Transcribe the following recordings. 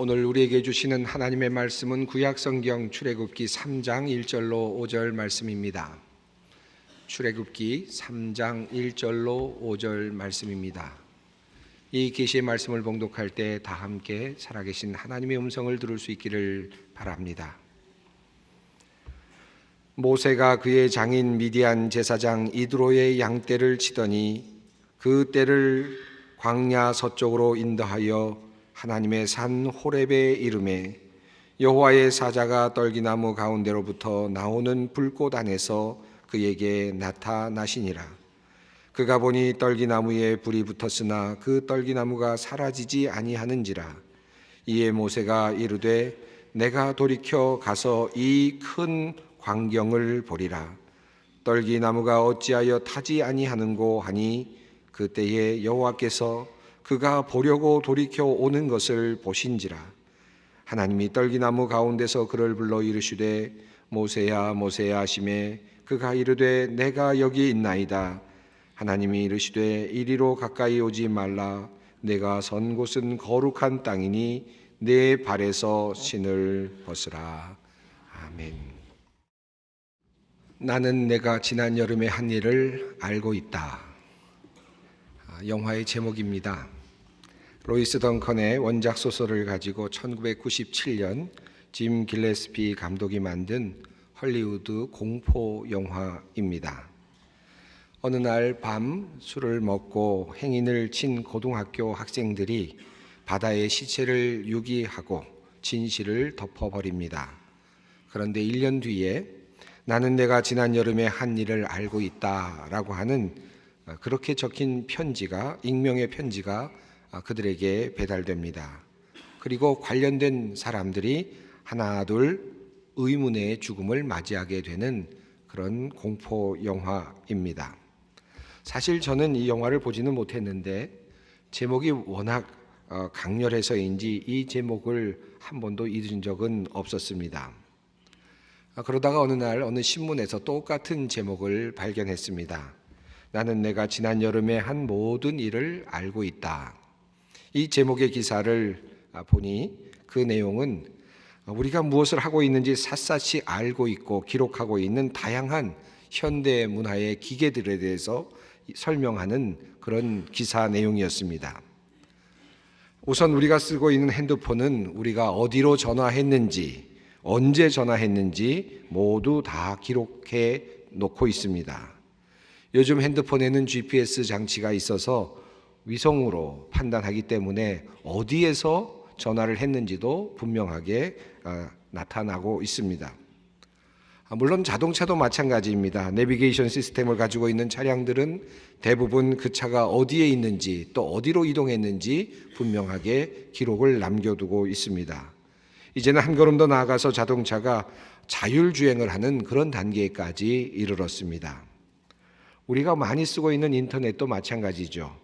오늘 우리에게 주시는 하나님의 말씀은 구약성경 출애굽기 3장 1절로 5절 말씀입니다. 출애굽기 3장 1절로 5절 말씀입니다. 이 계시의 말씀을 봉독할 때 다 함께 살아계신 하나님의 음성을 들을 수 있기를 바랍니다. 모세가 그의 장인 미디안 제사장 이드로의 양떼를 치더니 그 떼를 광야 서쪽으로 인도하여 하나님의 산 호렙에 이르매 여호와의 사자가 떨기나무 가운데로부터 나오는 불꽃 안에서 그에게 나타나시니라. 그가 보니 떨기나무에 불이 붙었으나 그 떨기나무가 사라지지 아니하는지라. 이에 모세가 이르되 내가 돌이켜 가서 이 큰 광경을 보리라. 떨기나무가 어찌하여 타지 아니하는고 하니 그때에 여호와께서 그가 보려고 돌이켜 오는 것을 보신지라. 하나님이 떨기나무 가운데서 그를 불러 이르시되 모세야 모세야 하시매 그가 이르되 내가 여기 있나이다. 하나님이 이르시되 이리로 가까이 오지 말라. 내가 선 곳은 거룩한 땅이니 내 발에서 신을 벗으라. 아멘. 나는 내가 지난 여름에 한 일을 알고 있다. 영화의 제목입니다. 로이스 덩컨의 원작 소설을 가지고 1997년 짐 길레스피 감독이 만든 헐리우드 공포 영화입니다. 어느 날 밤 술을 먹고 행인을 친 고등학교 학생들이 바다에 시체를 유기하고 진실을 덮어버립니다. 그런데 1년 뒤에 나는 내가 지난 여름에 한 일을 알고 있다라고 하는 그렇게 적힌 편지가, 익명의 편지가 그들에게 배달됩니다. 그리고 관련된 사람들이 하나둘 의문의 죽음을 맞이하게 되는 그런 공포 영화입니다. 사실 저는 이 영화를 보지는 못했는데 제목이 워낙 강렬해서인지 이 제목을 한 번도 잊은 적은 없었습니다. 그러다가 어느 날 어느 신문에서 똑같은 제목을 발견했습니다. 나는 내가 지난 여름에 한 모든 일을 알고 있다. 이 제목의 기사를 보니 그 내용은 우리가 무엇을 하고 있는지 샅샅이 알고 있고 기록하고 있는 다양한 현대 문화의 기계들에 대해서 설명하는 그런 기사 내용이었습니다. 우선 우리가 쓰고 있는 핸드폰은 우리가 어디로 전화했는지, 언제 전화했는지 모두 다 기록해 놓고 있습니다. 요즘 핸드폰에는 GPS 장치가 있어서 위성으로 판단하기 때문에 어디에서 전화를 했는지도 분명하게 나타나고 있습니다. 물론 자동차도 마찬가지입니다. 내비게이션 시스템을 가지고 있는 차량들은 대부분 그 차가 어디에 있는지 또 어디로 이동했는지 분명하게 기록을 남겨두고 있습니다. 이제는 한 걸음 더 나아가서 자동차가 자율주행을 하는 그런 단계까지 이르렀습니다. 우리가 많이 쓰고 있는 인터넷도 마찬가지죠.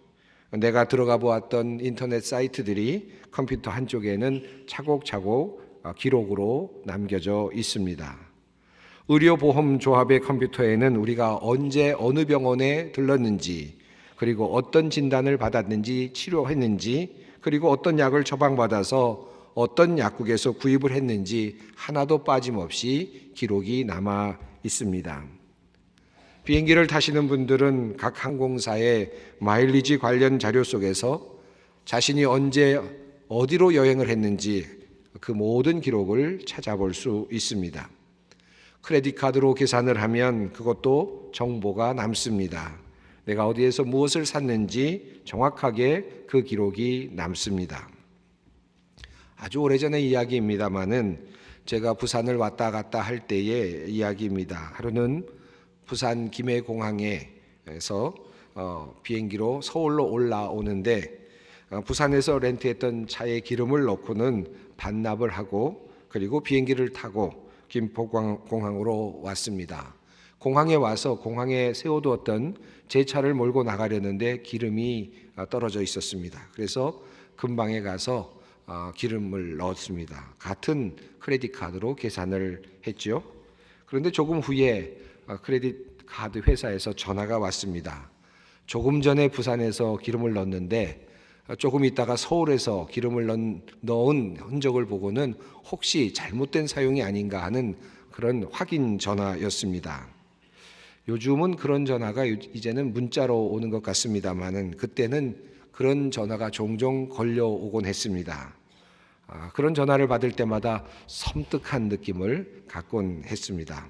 내가 들어가 보았던 인터넷 사이트들이 컴퓨터 한쪽에는 차곡차곡 기록으로 남겨져 있습니다. 의료보험조합의 컴퓨터에는 우리가 언제 어느 병원에 들렀는지, 그리고 어떤 진단을 받았는지, 치료했는지, 그리고 어떤 약을 처방받아서 어떤 약국에서 구입을 했는지 하나도 빠짐없이 기록이 남아 있습니다. 비행기를 타시는 분들은 각 항공사의 마일리지 관련 자료 속에서 자신이 언제 어디로 여행을 했는지 그 모든 기록을 찾아볼 수 있습니다. 크레딧 카드로 계산을 하면 그것도 정보가 남습니다. 내가 어디에서 무엇을 샀는지 정확하게 그 기록이 남습니다. 아주 오래전의 이야기입니다마는 제가 부산을 왔다 갔다 할 때의 이야기입니다. 하루는 부산 김해공항에서 비행기로 서울로 올라오는데 부산에서 렌트했던 차에 기름을 넣고는 반납을 하고 그리고 비행기를 타고 김포공항으로 왔습니다. 공항에 와서 공항에 세워두었던 제 차를 몰고 나가려는데 기름이 떨어져 있었습니다. 그래서 근방에 가서 기름을 넣었습니다. 같은 크레딧 카드로 계산을 했죠. 그런데 조금 후에 크레딧 카드 회사에서 전화가 왔습니다. 조금 전에 부산에서 기름을 넣었는데 조금 있다가 서울에서 기름을 넣은 흔적을 보고는 혹시 잘못된 사용이 아닌가 하는 그런 확인 전화였습니다. 요즘은 그런 전화가 이제는 문자로 오는 것 같습니다만은 그때는 그런 전화가 종종 걸려오곤 했습니다. 그런 전화를 받을 때마다 섬뜩한 느낌을 갖곤 했습니다.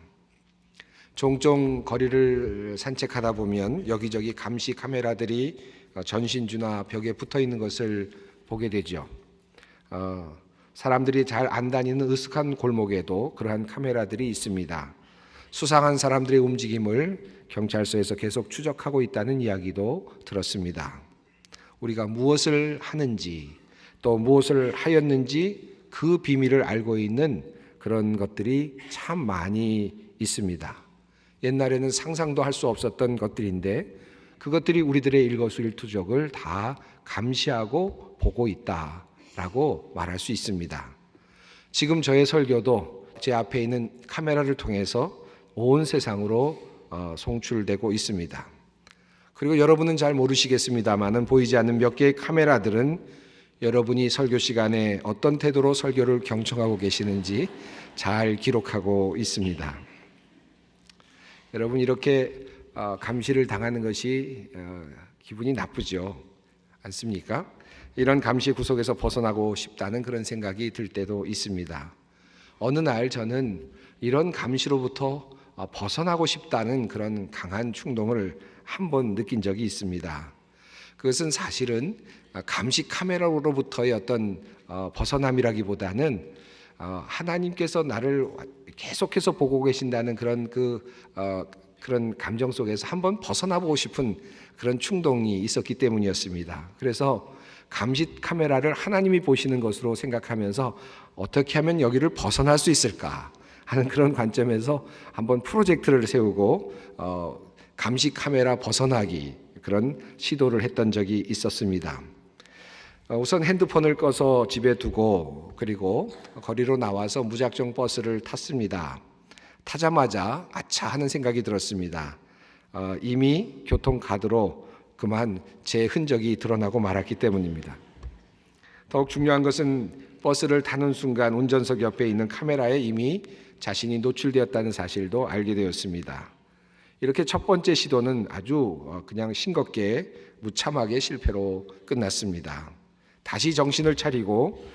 종종 거리를 산책하다 보면 여기저기 감시 카메라들이 전신주나 벽에 붙어 있는 것을 보게 되죠. 사람들이 잘 안 다니는 으슥한 골목에도 그러한 카메라들이 있습니다. 수상한 사람들의 움직임을 경찰서에서 계속 추적하고 있다는 이야기도 들었습니다. 우리가 무엇을 하는지 또 무엇을 하였는지 그 비밀을 알고 있는 그런 것들이 참 많이 있습니다. 옛날에는 상상도 할 수 없었던 것들인데 그것들이 우리들의 일거수일투족을 다 감시하고 보고 있다라고 말할 수 있습니다. 지금 저의 설교도 제 앞에 있는 카메라를 통해서 온 세상으로 송출되고 있습니다. 그리고 여러분은 잘 모르시겠습니다만은 보이지 않는 몇 개의 카메라들은 여러분이 설교 시간에 어떤 태도로 설교를 경청하고 계시는지 잘 기록하고 있습니다. 여러분 이렇게 감시를 당하는 것이 기분이 나쁘죠. 않습니까? 이런 감시 구석에서 벗어나고 싶다는 그런 생각이 들 때도 있습니다. 어느 날 저는 이런 감시로부터 벗어나고 싶다는 그런 강한 충동을 한번 느낀 적이 있습니다. 그것은 사실은 감시 카메라로부터의 어떤 벗어남이라기보다는 하나님께서 나를 계속해서 보고 계신다는 그런 감정 속에서 한번 벗어나보고 싶은 그런 충동이 있었기 때문이었습니다. 그래서 감시 카메라를 하나님이 보시는 것으로 생각하면서 어떻게 하면 여기를 벗어날 수 있을까 하는 그런 관점에서 한번 프로젝트를 세우고 감시 카메라 벗어나기 그런 시도를 했던 적이 있었습니다. 우선 핸드폰을 꺼서 집에 두고 그리고 거리로 나와서 무작정 버스를 탔습니다. 타자마자 아차 하는 생각이 들었습니다. 이미 교통카드로 그만 제 흔적이 드러나고 말았기 때문입니다. 더욱 중요한 것은 버스를 타는 순간 운전석 옆에 있는 카메라에 이미 자신이 노출되었다는 사실도 알게 되었습니다. 이렇게 첫 번째 시도는 아주 그냥 싱겁게 무참하게 실패로 끝났습니다. 다시 정신을 차리고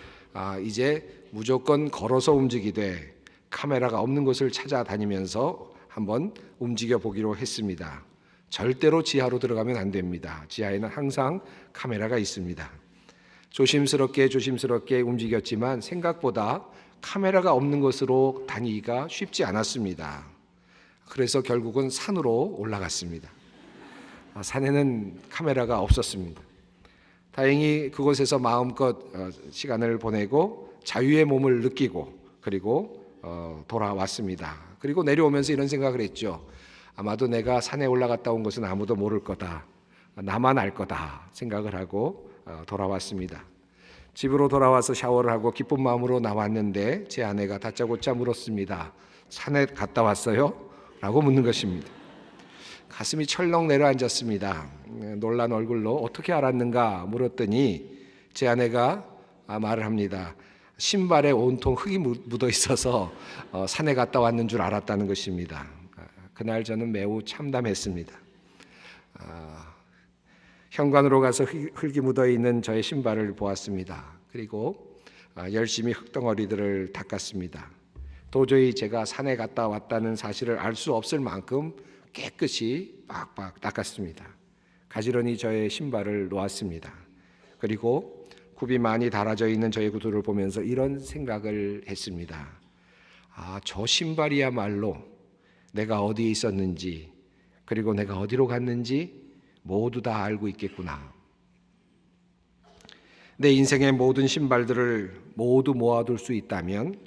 이제 무조건 걸어서 움직이되 카메라가 없는 곳을 찾아다니면서 한번 움직여 보기로 했습니다. 절대로 지하로 들어가면 안 됩니다. 지하에는 항상 카메라가 있습니다. 조심스럽게 움직였지만 생각보다 카메라가 없는 곳으로 다니기가 쉽지 않았습니다. 그래서 결국은 산으로 올라갔습니다. 산에는 카메라가 없었습니다. 다행히 그곳에서 마음껏 시간을 보내고 자유의 몸을 느끼고 그리고 돌아왔습니다. 그리고 내려오면서 이런 생각을 했죠. 아마도 내가 산에 올라갔다 온 것은 아무도 모를 거다. 나만 알 거다 생각을 하고 돌아왔습니다. 집으로 돌아와서 샤워를 하고 기쁜 마음으로 나왔는데 제 아내가 다짜고짜 물었습니다. 산에 갔다 왔어요? 라고 묻는 것입니다. 가슴이 철렁 내려앉았습니다. 놀란 얼굴로 어떻게 알았는가 물었더니 제 아내가 말을 합니다. 신발에 온통 흙이 묻어 있어서 산에 갔다 왔는 줄 알았다는 것입니다. 그날 저는 매우 참담했습니다. 현관으로 가서 흙이 묻어 있는 저의 신발을 보았습니다. 그리고 열심히 흙덩어리들을 닦았습니다. 도저히 제가 산에 갔다 왔다는 사실을 알 수 없을 만큼 깨끗이 빡빡 닦았습니다. 가지런히 저의 신발을 놓았습니다. 그리고 굽이 많이 달아져 있는 저의 구두를 보면서 이런 생각을 했습니다. 저 신발이야말로 내가 어디에 있었는지 그리고 내가 어디로 갔는지 모두 다 알고 있겠구나. 내 인생의 모든 신발들을 모두 모아둘 수 있다면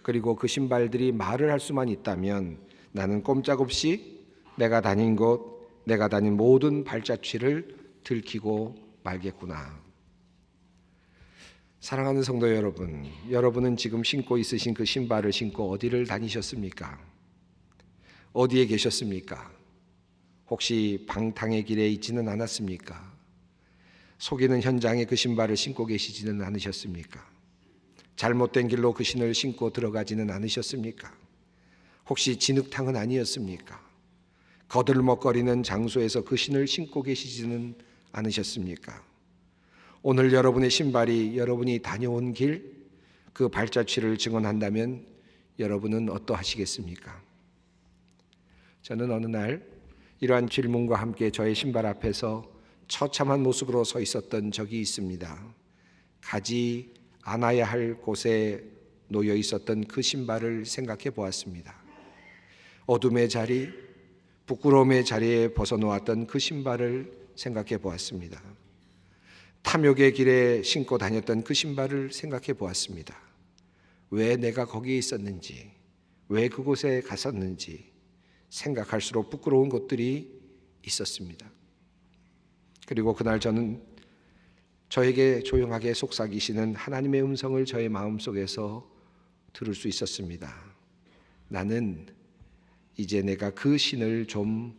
그리고 그 신발들이 말을 할 수만 있다면 나는 꼼짝없이 내가 다닌 곳, 내가 다닌 모든 발자취를 들키고 말겠구나. 사랑하는 성도 여러분, 여러분은 지금 신고 있으신 그 신발을 신고 어디를 다니셨습니까? 어디에 계셨습니까? 혹시 방탕의 길에 있지는 않았습니까? 속이는 현장에 그 신발을 신고 계시지는 않으셨습니까? 잘못된 길로 그 신을 신고 들어가지는 않으셨습니까? 혹시 진흙탕은 아니었습니까? 거들먹거리는 장소에서 그 신을 신고 계시지는 않으셨습니까? 오늘 여러분의 신발이 여러분이 다녀온 길, 그 발자취를 증언한다면 여러분은 어떠하시겠습니까? 저는 어느 날 이러한 질문과 함께 저의 신발 앞에서 처참한 모습으로 서 있었던 적이 있습니다. 가지 않아야 할 곳에 놓여 있었던 그 신발을 생각해 보았습니다. 어둠의 자리, 부끄러움의 자리에 벗어놓았던 그 신발을 생각해 보았습니다. 탐욕의 길에 신고 다녔던 그 신발을 생각해 보았습니다. 왜 내가 거기에 있었는지, 왜 그곳에 갔었는지 생각할수록 부끄러운 것들이 있었습니다. 그리고 그날 저는 저에게 조용하게 속삭이시는 하나님의 음성을 저의 마음속에서 들을 수 있었습니다. 나는 이제 내가 그 신을 좀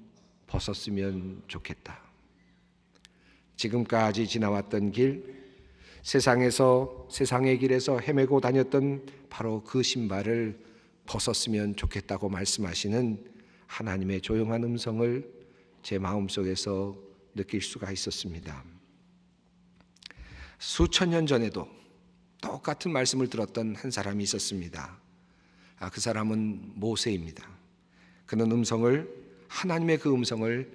벗었으면 좋겠다. 지금까지 지나왔던 길, 세상의 길에서 헤매고 다녔던 바로 그 신발을 벗었으면 좋겠다고 말씀하시는 하나님의 조용한 음성을 제 마음속에서 느낄 수가 있었습니다. 수천 년 전에도 똑같은 말씀을 들었던 한 사람이 있었습니다. 그 사람은 모세입니다. 그는 하나님의 그 음성을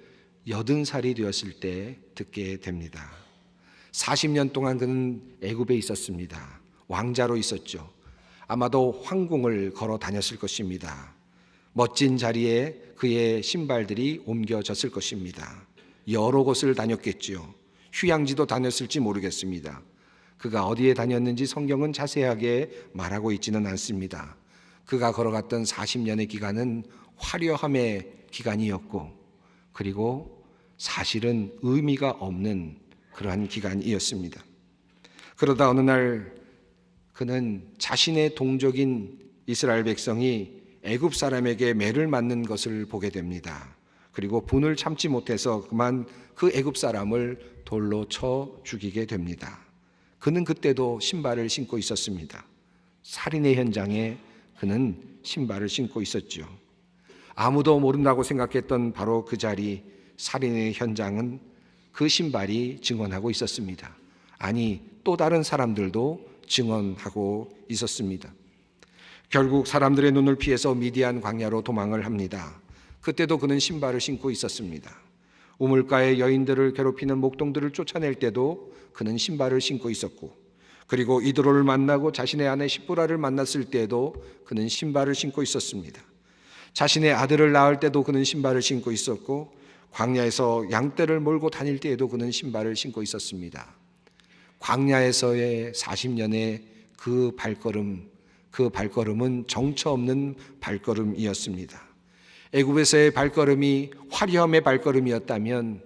80살이 되었을 때 듣게 됩니다. 40년 동안 그는 애굽에 있었습니다. 왕자로 있었죠. 아마도 황궁을 걸어 다녔을 것입니다. 멋진 자리에 그의 신발들이 옮겨졌을 것입니다. 여러 곳을 다녔겠지요. 휴양지도 다녔을지 모르겠습니다. 그가 어디에 다녔는지 성경은 자세하게 말하고 있지는 않습니다. 그가 걸어갔던 40년의 기간은 화려함의 기간이었고, 그리고 사실은 의미가 없는 그러한 기간이었습니다. 그러다 어느 날 그는 자신의 동족인 이스라엘 백성이 애굽 사람에게 매를 맞는 것을 보게 됩니다. 그리고 분을 참지 못해서 그만 그 애굽 사람을 돌로 쳐 죽이게 됩니다. 그는 그때도 신발을 신고 있었습니다. 살인의 현장에 그는 신발을 신고 있었죠. 아무도 모른다고 생각했던 바로 그 자리, 살인의 현장은 그 신발이 증언하고 있었습니다. 아니, 또 다른 사람들도 증언하고 있었습니다. 결국 사람들의 눈을 피해서 미디안 광야로 도망을 합니다. 그때도 그는 신발을 신고 있었습니다. 우물가의 여인들을 괴롭히는 목동들을 쫓아낼 때도 그는 신발을 신고 있었고, 그리고 이드로를 만나고 자신의 아내 시브라를 만났을 때도 그는 신발을 신고 있었습니다. 자신의 아들을 낳을 때도 그는 신발을 신고 있었고, 광야에서 양떼를 몰고 다닐 때에도 그는 신발을 신고 있었습니다. 광야에서의 40년의 그 발걸음은 정처 없는 발걸음이었습니다. 애굽에서의 발걸음이 화려함의 발걸음이었다면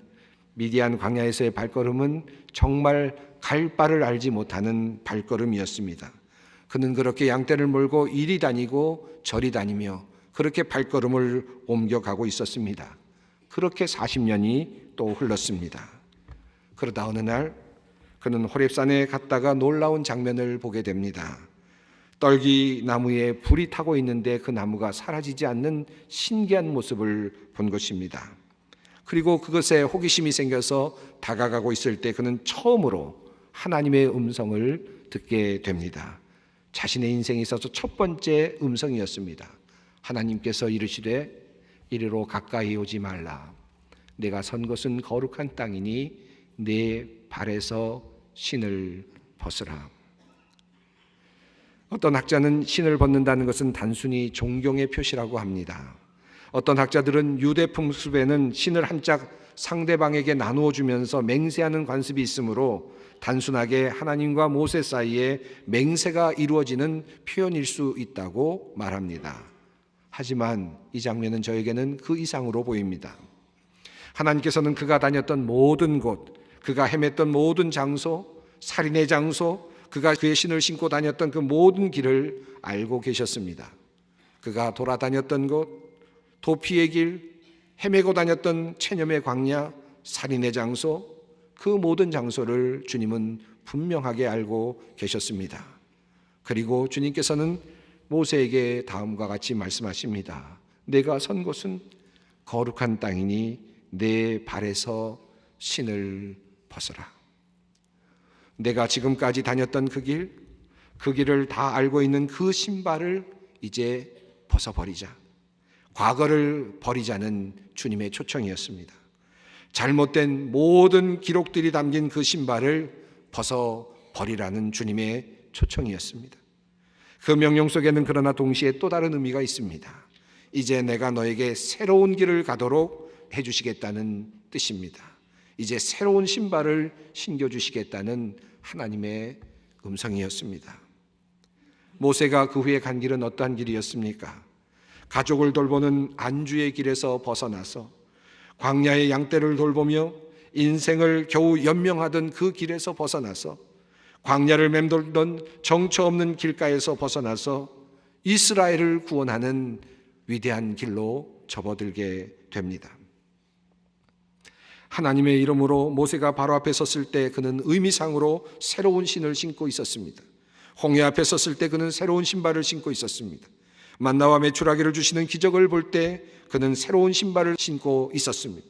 미디안 광야에서의 발걸음은 정말 갈 바를 알지 못하는 발걸음이었습니다. 그는 그렇게 양떼를 몰고 이리 다니고 저리 다니며 그렇게 발걸음을 옮겨가고 있었습니다. 그렇게 40년이 또 흘렀습니다. 그러다 어느 날 그는 호렙산에 갔다가 놀라운 장면을 보게 됩니다. 떨기 나무에 불이 타고 있는데 그 나무가 사라지지 않는 신기한 모습을 본 것입니다. 그리고 그것에 호기심이 생겨서 다가가고 있을 때 그는 처음으로 하나님의 음성을 듣게 됩니다. 자신의 인생에 있어서 첫 번째 음성이었습니다. 하나님께서 이르시되 이리로 가까이 오지 말라. 내가 선 것은 거룩한 땅이니 내 발에서 신을 벗으라. 어떤 학자는 신을 벗는다는 것은 단순히 존경의 표시라고 합니다. 어떤 학자들은 유대 풍습에는 신을 한 짝 상대방에게 나누어 주면서 맹세하는 관습이 있으므로 단순하게 하나님과 모세 사이에 맹세가 이루어지는 표현일 수 있다고 말합니다. 하지만 이 장면은 저에게는 그 이상으로 보입니다. 하나님께서는 그가 다녔던 모든 곳, 그가 헤맸던 모든 장소, 살인의 장소, 그가 그의 신을 신고 다녔던 그 모든 길을 알고 계셨습니다. 그가 돌아다녔던 곳, 도피의 길, 헤매고 다녔던 체념의 광야, 살인의 장소, 그 모든 장소를 주님은 분명하게 알고 계셨습니다. 그리고 주님께서는 모세에게 다음과 같이 말씀하십니다. 내가 선 곳은 거룩한 땅이니 내 발에서 신을 벗어라. 내가 지금까지 다녔던 그 길을 다 알고 있는 그 신발을 이제 벗어버리자. 과거를 버리자는 주님의 초청이었습니다. 잘못된 모든 기록들이 담긴 그 신발을 벗어버리라는 주님의 초청이었습니다. 그 명령 속에는 그러나 동시에 또 다른 의미가 있습니다. 이제 내가 너에게 새로운 길을 가도록 해주시겠다는 뜻입니다. 이제 새로운 신발을 신겨주시겠다는 하나님의 음성이었습니다. 모세가 그 후에 간 길은 어떠한 길이었습니까? 가족을 돌보는 안주의 길에서 벗어나서 광야의 양떼를 돌보며 인생을 겨우 연명하던 그 길에서 벗어나서 광야를 맴돌던 정처 없는 길가에서 벗어나서 이스라엘을 구원하는 위대한 길로 접어들게 됩니다. 하나님의 이름으로 모세가 바로 앞에 섰을 때 그는 의미상으로 새로운 신을 신고 있었습니다. 홍해 앞에 섰을 때 그는 새로운 신발을 신고 있었습니다. 만나와 메추라기를 주시는 기적을 볼 때 그는 새로운 신발을 신고 있었습니다.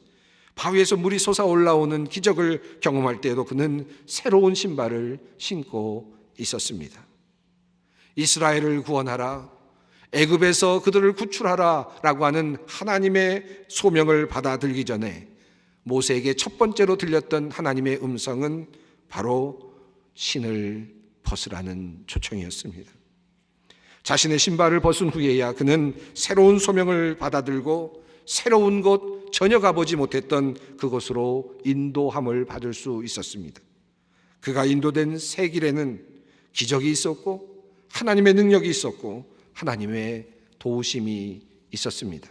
바위에서 물이 솟아 올라오는 기적을 경험할 때에도 그는 새로운 신발을 신고 있었습니다. 이스라엘을 구원하라, 애굽에서 그들을 구출하라 라고 하는 하나님의 소명을 받아들이기 전에 모세에게 첫 번째로 들렸던 하나님의 음성은 바로 신을 벗으라는 초청이었습니다. 자신의 신발을 벗은 후에야 그는 새로운 소명을 받아들고 새로운 곳, 전혀 가보지 못했던 그곳으로 인도함을 받을 수 있었습니다. 그가 인도된 새 길에는 기적이 있었고 하나님의 능력이 있었고 하나님의 도우심이 있었습니다.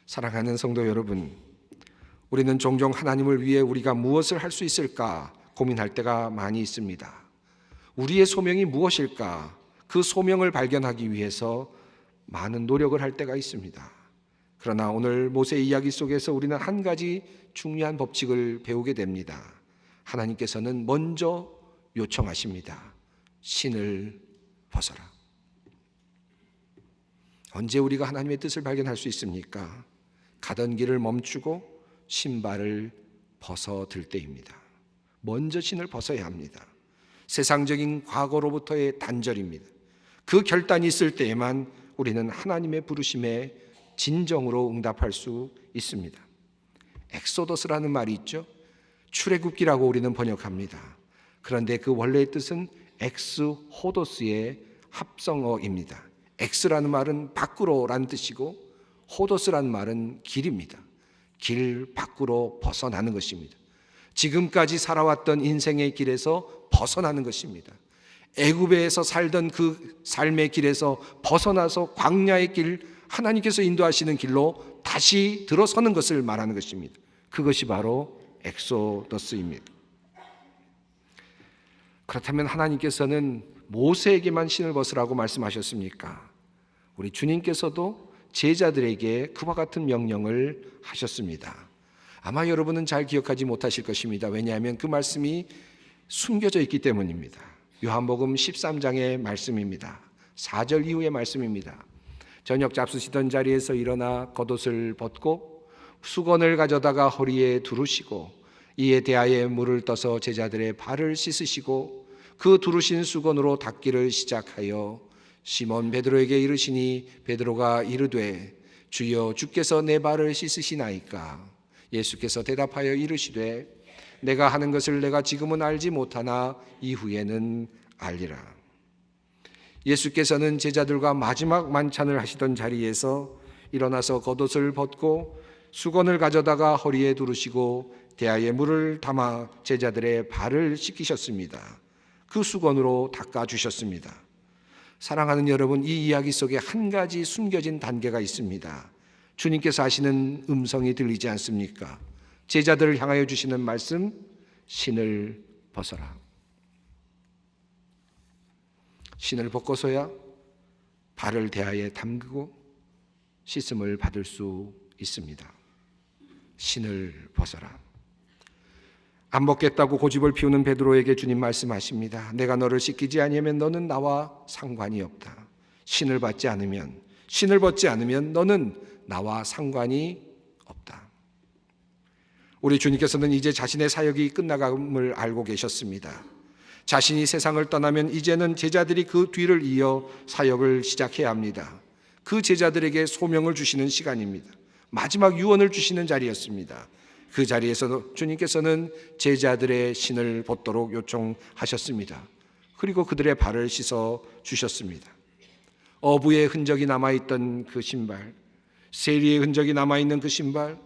사랑하는 성도 여러분, 우리는 종종 하나님을 위해 우리가 무엇을 할 수 있을까 고민할 때가 많이 있습니다. 우리의 소명이 무엇일까? 그 소명을 발견하기 위해서 많은 노력을 할 때가 있습니다. 그러나 오늘 모세 이야기 속에서 우리는 한 가지 중요한 법칙을 배우게 됩니다. 하나님께서는 먼저 요청하십니다. 신을 벗어라. 언제 우리가 하나님의 뜻을 발견할 수 있습니까? 가던 길을 멈추고 신발을 벗어들 때입니다. 먼저 신을 벗어야 합니다. 세상적인 과거로부터의 단절입니다. 그 결단이 있을 때에만 우리는 하나님의 부르심에 진정으로 응답할 수 있습니다. 엑소더스라는 말이 있죠. 출애굽기라고 우리는 번역합니다. 그런데 그 원래의 뜻은 엑스호도스의 합성어입니다. 엑스라는 말은 밖으로라는 뜻이고 호도스라는 말은 길입니다. 길 밖으로 벗어나는 것입니다. 지금까지 살아왔던 인생의 길에서 벗어나는 것입니다. 애굽에서 살던 그 삶의 길에서 벗어나서 광야의 길, 하나님께서 인도하시는 길로 다시 들어서는 것을 말하는 것입니다. 그것이 바로 엑소더스입니다. 그렇다면 하나님께서는 모세에게만 신을 벗으라고 말씀하셨습니까? 우리 주님께서도 제자들에게 그와 같은 명령을 하셨습니다. 아마 여러분은 잘 기억하지 못하실 것입니다. 왜냐하면 그 말씀이 숨겨져 있기 때문입니다. 요한복음 13장의 말씀입니다. 4절 이후의 말씀입니다. 저녁 잡수시던 자리에서 일어나 겉옷을 벗고 수건을 가져다가 허리에 두르시고 이에 대하여 물을 떠서 제자들의 발을 씻으시고 그 두르신 수건으로 닦기를 시작하여 시몬 베드로에게 이르시니 베드로가 이르되 주여 주께서 내 발을 씻으시나이까? 예수께서 대답하여 이르시되 내가 하는 것을 내가 지금은 알지 못하나 이후에는 알리라. 예수께서는 제자들과 마지막 만찬을 하시던 자리에서 일어나서 겉옷을 벗고 수건을 가져다가 허리에 두르시고 대야에 물을 담아 제자들의 발을 씻기셨습니다. 그 수건으로 닦아주셨습니다. 사랑하는 여러분, 이 이야기 속에 한 가지 숨겨진 단계가 있습니다. 주님께서 하시는 음성이 들리지 않습니까? 제자들을 향하여 주시는 말씀, 신을 벗어라. 신을 벗고서야 발을 대야에 담그고 씻음을 받을 수 있습니다. 신을 벗어라. 안 먹겠다고 고집을 피우는 베드로에게 주님 말씀하십니다. 내가 너를 씻기지 아니하면 너는 나와 상관이 없다. 신을 벗지 않으면 너는 나와 상관이 없다. 우리 주님께서는 이제 자신의 사역이 끝나감을 알고 계셨습니다. 자신이 세상을 떠나면 이제는 제자들이 그 뒤를 이어 사역을 시작해야 합니다. 그 제자들에게 소명을 주시는 시간입니다. 마지막 유언을 주시는 자리였습니다. 그 자리에서 주님께서는 제자들의 신을 벗도록 요청하셨습니다. 그리고 그들의 발을 씻어 주셨습니다. 어부의 흔적이 남아있던 그 신발, 세리의 흔적이 남아있는 그 신발,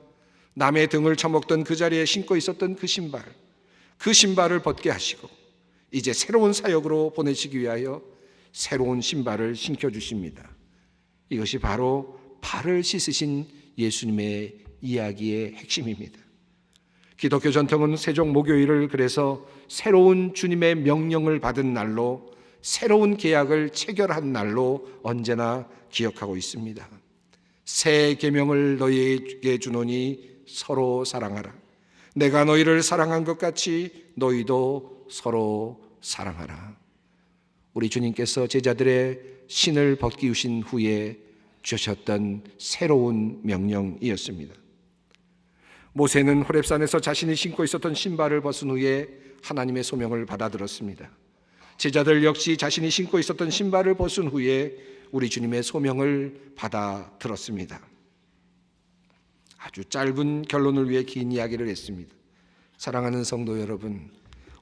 남의 등을 쳐먹던 그 자리에 신고 있었던 그 신발을 벗게 하시고 이제 새로운 사역으로 보내시기 위하여 새로운 신발을 신겨주십니다. 이것이 바로 발을 씻으신 예수님의 이야기의 핵심입니다. 기독교 전통은 세종 목요일을 그래서 새로운 주님의 명령을 받은 날로, 새로운 계약을 체결한 날로 언제나 기억하고 있습니다. 새 계명을 너희에게 주노니 서로 사랑하라. 내가 너희를 사랑한 것 같이 너희도 서로 사랑하라. 우리 주님께서 제자들의 신을 벗기우신 후에 주셨던 새로운 명령이었습니다. 모세는 호렙산에서 자신이 신고 있었던 신발을 벗은 후에 하나님의 소명을 받아들었습니다. 제자들 역시 자신이 신고 있었던 신발을 벗은 후에 우리 주님의 소명을 받아들었습니다. 아주 짧은 결론을 위해 긴 이야기를 했습니다. 사랑하는 성도 여러분,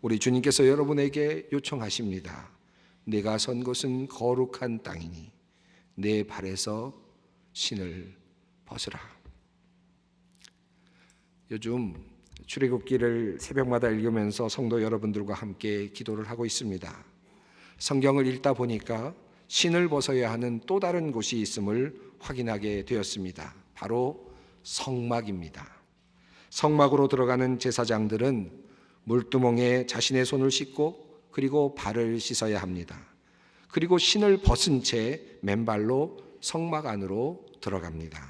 우리 주님께서 여러분에게 요청하십니다. 내가 선 곳은 거룩한 땅이니 내 발에서 신을 벗으라. 요즘 출애굽기를 새벽마다 읽으면서 성도 여러분들과 함께 기도를 하고 있습니다. 성경을 읽다 보니까 신을 벗어야 하는 또 다른 곳이 있음을 확인하게 되었습니다. 바로 성막입니다. 성막으로 들어가는 제사장들은 물두멍에 자신의 손을 씻고 그리고 발을 씻어야 합니다. 그리고 신을 벗은 채 맨발로 성막 안으로 들어갑니다.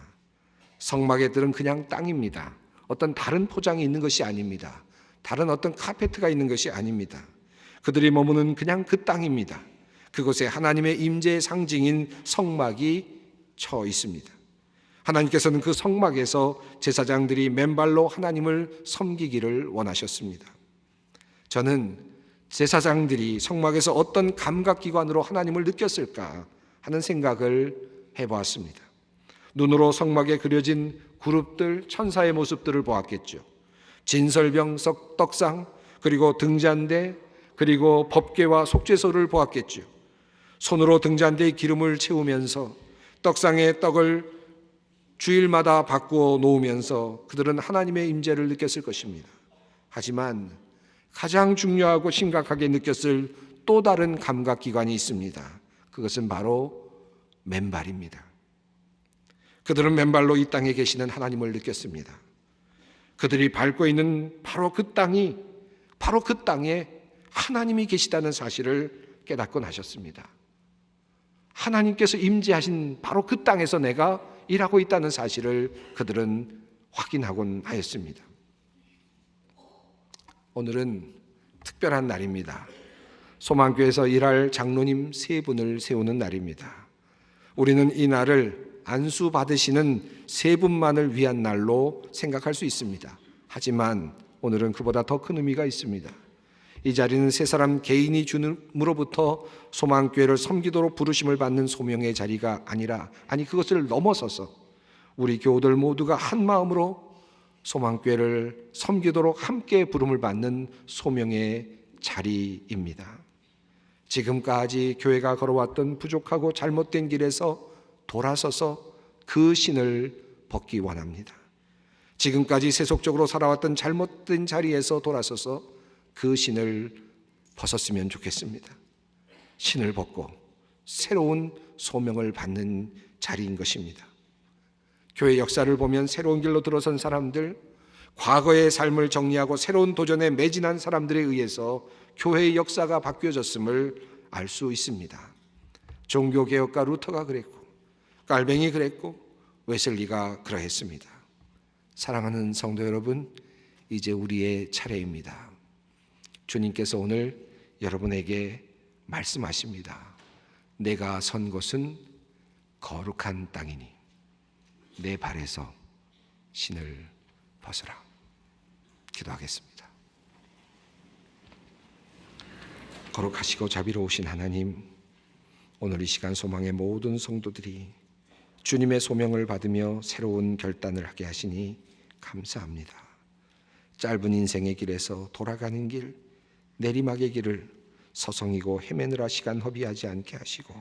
성막의 들은 그냥 땅입니다. 어떤 다른 포장이 있는 것이 아닙니다. 다른 어떤 카페트가 있는 것이 아닙니다. 그들이 머무는 그냥 그 땅입니다. 그곳에 하나님의 임재의 상징인 성막이 쳐 있습니다. 하나님께서는 그 성막에서 제사장들이 맨발로 하나님을 섬기기를 원하셨습니다. 저는 제사장들이 성막에서 어떤 감각기관으로 하나님을 느꼈을까 하는 생각을 해보았습니다. 눈으로 성막에 그려진 그룹들, 천사의 모습들을 보았겠죠. 진설병 떡상, 그리고 등잔대, 그리고 법궤와 속죄소를 보았겠죠. 손으로 등잔대에 기름을 채우면서 떡상에 떡을 주일마다 바꾸어 놓으면서 그들은 하나님의 임재를 느꼈을 것입니다. 하지만 가장 중요하고 심각하게 느꼈을 또 다른 감각기관이 있습니다. 그것은 바로 맨발입니다. 그들은 맨발로 이 땅에 계시는 하나님을 느꼈습니다. 그들이 밟고 있는 바로 그 땅에 하나님이 계시다는 사실을 깨닫곤 하셨습니다. 하나님께서 임재하신 바로 그 땅에서 내가 일하고 있다는 사실을 그들은 확인하곤 하였습니다. 오늘은 특별한 날입니다. 소망교회에서 일할 장로님 3분을 세우는 날입니다. 우리는 이 날을 안수 받으시는 3분만을 위한 날로 생각할 수 있습니다. 하지만 오늘은 그보다 더 큰 의미가 있습니다. 이 자리는 세 사람 개인이 주님으로부터 소망교회를 섬기도록 부르심을 받는 소명의 자리가 아니라, 그것을 넘어서서 우리 교우들 모두가 한 마음으로 소망교회를 섬기도록 함께 부름을 받는 소명의 자리입니다. 지금까지 교회가 걸어왔던 부족하고 잘못된 길에서 돌아서서 그 신을 벗기 원합니다. 지금까지 세속적으로 살아왔던 잘못된 자리에서 돌아서서 그 신을 벗었으면 좋겠습니다. 신을 벗고 새로운 소명을 받는 자리인 것입니다. 교회 역사를 보면 새로운 길로 들어선 사람들, 과거의 삶을 정리하고 새로운 도전에 매진한 사람들에 의해서 교회의 역사가 바뀌어졌음을 알 수 있습니다. 종교개혁가 루터가 그랬고, 깔뱅이 그랬고, 웨슬리가 그러했습니다. 사랑하는 성도 여러분, 이제 우리의 차례입니다. 주님께서 오늘 여러분에게 말씀하십니다. 내가 선 곳은 거룩한 땅이니 내 발에서 신을 벗으라. 기도하겠습니다. 거룩하시고 자비로우신 하나님, 오늘 이 시간 소망의 모든 성도들이 주님의 소명을 받으며 새로운 결단을 하게 하시니 감사합니다. 짧은 인생의 길에서 돌아가는 길, 내리막의 길을 서성이고 헤매느라 시간 허비하지 않게 하시고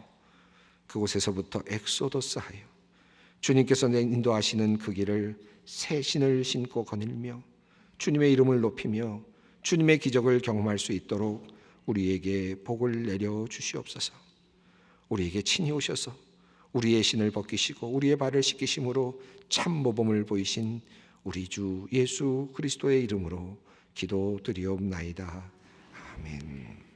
그곳에서부터 엑소더스하여 주님께서 인도하시는 그 길을 새 신을 신고 거닐며 주님의 이름을 높이며 주님의 기적을 경험할 수 있도록 우리에게 복을 내려 주시옵소서. 우리에게 친히 오셔서 우리의 신을 벗기시고 우리의 발을 씻기심으로 참 모범을 보이신 우리 주 예수 그리스도의 이름으로 기도드리옵나이다. 아멘.